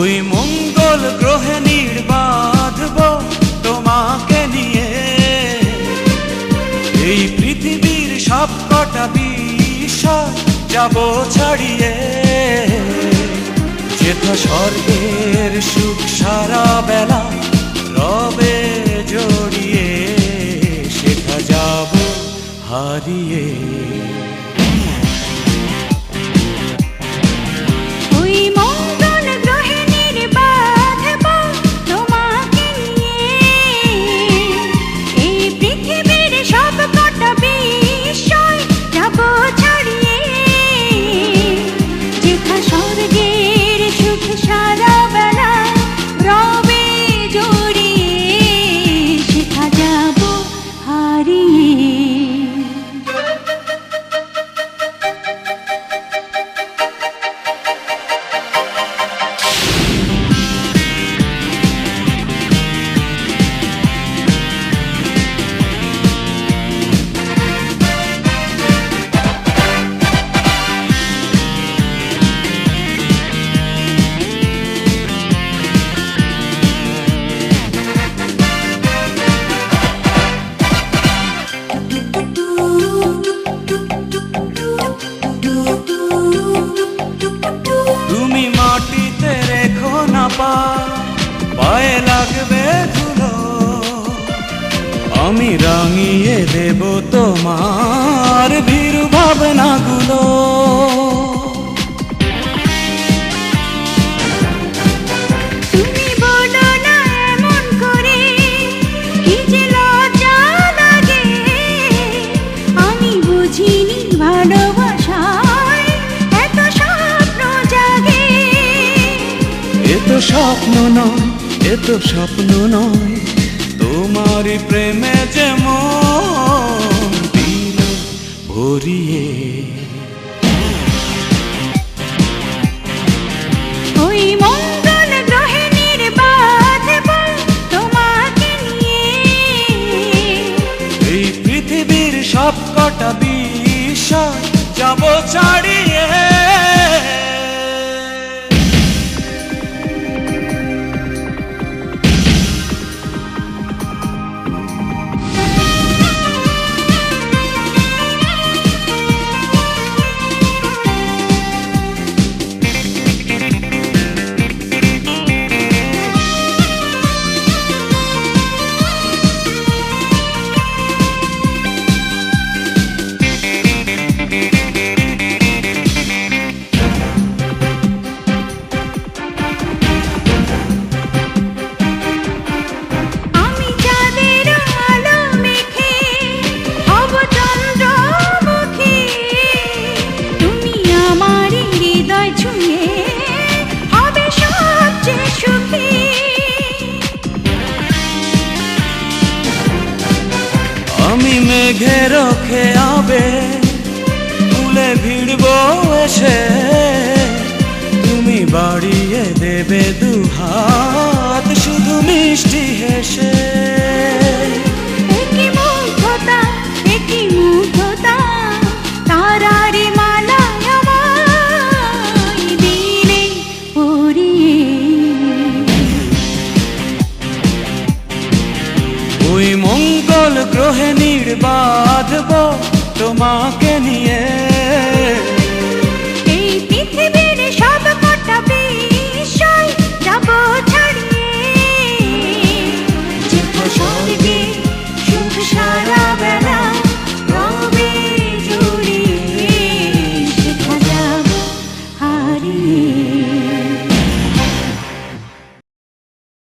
ওই মঙ্গল গ্রহে বাঁধব তোমাকে নিয়ে, এই পৃথিবীর সবকটা বিষয় যাব ছাড়িয়ে। যেথা স্বর্গের সুখ সারা বেলা রবে জড়িয়ে, সেথা যাব হারিয়ে। তুমি মাটিতে রেখো না পা, পায়ে লাগবে ধুলো, আমি রাঙিয়ে দেব তোমার ভীরু ভাবনাগুলো। তুমি বলো না এমন করে, কি যে লজ্জা লাগে, আমি বুঝিনি ভালোবাসায় এত স্বপ্ন জাগে। এ তো স্বপ্ন নয়, এ তো স্বপ্ন নয়, তোমারই প্রেমে যেমন দিল ভরিয়ে। ওই মঙ্গল গ্রহে বাঁধব তোমাকে নিয়ে, এই পৃথিবীর সবকটা বিষয় যাব ছাড়িয়ে। আমি মেঘের খেয়াবে ফুলে ভিড়ব এসে, তুমি বাড়িয়ে দেবে দুহাত শুধু মিষ্টি হেসে। একই মুগ্ধতা, একই মুগ্ধতা, তারারি মালায় আমায় দিলে পরিয়ে। ওই মঙ্গল গ্রহে বাঁধব তোমাকে নিয়ে,